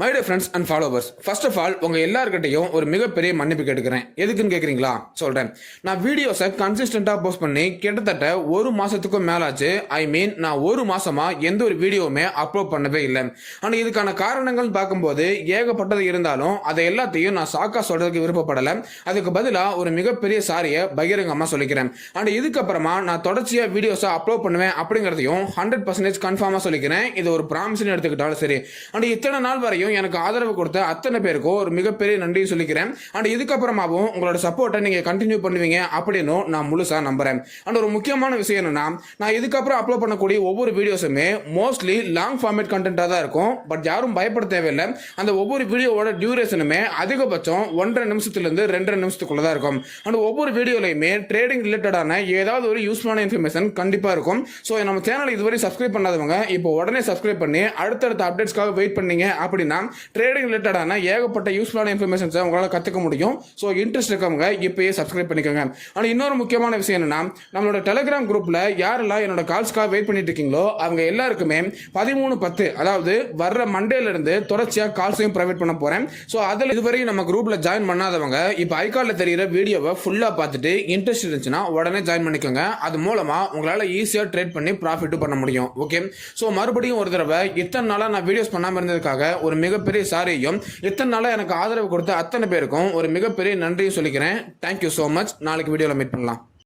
My dear friends and followers, first of all உங்க எல்லாருக்கிட்டையும் ஒரு மிகப்பெரிய மன்னிப்பு கேட்டுக்கிறேன். எதுக்குன்னு கேட்குறீங்களா? சொல்றேன். நான் வீடியோஸை கன்சிஸ்டண்டா போஸ்ட் பண்ணி கிட்டத்தட்ட ஒரு மாசத்துக்கும் மேலாச்சு. நான் ஒரு மாசமா எந்த ஒரு வீடியோவுமே அப்லோட் பண்ணவே இல்லை. ஆனால் இதுக்கான காரணங்கள் பார்க்கும்போது ஏகப்பட்டது இருந்தாலும் அதை எல்லாத்தையும் நான் சாக்கா சொல்றதுக்கு விருப்பப்படலை. அதுக்கு பதிலாக ஒரு மிகப்பெரிய சாரியை பகிரங்கமாக சொல்லிக்கிறேன். அண்ட் இதுக்கப்புறமா நான் தொடர்ச்சியாக வீடியோஸை அப்லோட் பண்ணுவேன் அப்படிங்கிறதையும் 100% கன்ஃபார்மாக சொல்லிக்கிறேன். இது ஒரு ப்ராமிஸ்ன்னு எடுத்துக்கிட்டாலும் சரி. அண்ட் இத்தனை நாள் வரையும் எனக்கு ஆதரவு கொடுத்த அத்தனை பேருக்கும் ஒரு மிகப்பெரிய நன்றி சொல்லிக்கிறேன். அண்ட் இதுக்கப்புறமாவும் உங்களோட சப்போர்ட்டை நீங்க கண்டினியூ பண்ணுவீங்க அப்படின்னு நான் முழுசா நம்புறேன். அண்ட் ஒரு முக்கியமான விஷயம் என்னன்னா, நான் இதுக்கப்புறம் அப்லோட் பண்ணக்கூடிய ஒவ்வொரு வீடியோஸுமே மோஸ்ட்லி லாங் ஃபார்மேட் கண்டென்ட்டா தான் இருக்கும். பட் யாரும் பயப்பட தேவையில்லை. அந்த ஒவ்வொரு வீடியோவோட டியூரேஷனுமே அதிகபட்சம் 1.5 நிமிஷத்துலேருந்து 2.5 நிமிஷத்துக்குள்ள தான் இருக்கும். அண்ட் ஒவ்வொரு வீடியோலையுமே ட்ரேடிங் ரிலேட்டடான ஏதாவது ஒரு யூஸ்ஃபுல்லான இன்ஃபர்மேஷன் கண்டிப்பா இருக்கும். ஸோ நம்ம சேனலை இதுவரை சப்ஸ்கிரைப் பண்ணாதவங்க இப்போ உடனே சப்ஸ்கிரைப் பண்ணி அடுத்தடுத்த அப்டேட்ஸ்க்காக வெயிட் பண்ணீங்க அப்படின்னா ட்ரேடிங் ரிலேட்டடான ஏகப்பட்ட யூஸ்ஃபுல்லான இன்ஃபர்மேஷன்ஸை உங்களால் கற்றுக்க முடியும். ஸோ இன்ட்ரெஸ்ட் இருக்கவங்க இப்பயே சப்ஸ்கிரைப் பண்ணிக்கோங்க. ஆனால் இன்னொரு முக்கியமான விஷயம் என்னன்னா, நம்மளோட டெலிகிராம் குரூப்ல யாரெல்லாம் என்னோட கால்ஸ்க்காக வெயிட் பண்ணிட்டு இருக்கீங்களோ அவங்க எல்லாருக்குமே 13/10 அதாவது வர்ற மண்டேல இருந்து தொடர்ச்சியாக கால்ஸையும் ப்ரைவேட் பண்ண போறேன். ஸோ அதில் இதுவரையும் நம்ம குரூப்ல ஜாயின் பண்ணாதவங்க இப்போ ஐகார்ல தெரியிற வீடியோவை ஃபுல்லா பார்த்துட்டு இன்ட்ரெஸ்ட் இருந்துச்சுன்னா உடனே ஜாயின் பண்ணிக்கோங்க. அது மூலமா உங்களால் ஈஸியாக ட்ரேட் பண்ணி ப்ராஃபிட்டும் பண்ண முடியும். ஓகே. ஸோ மறுபடியும் ஒரு தடவை இத்தனை நாளாக நான் வீடியோஸ் பண்ணாமல் இருந்ததுக்காக ஒரு மிகப்பெரிய சாரியும், இத்தனை நாளாக எனக்கு ஆதரவு கொடுத்த அத்தனை பேருக்கும் ஒரு மிகப்பெரிய நன்றியும் சொல்லிக்கிறேன். Thank you so much. நாளைக்கு வீடியோவில் மீட் பண்ணலாம்.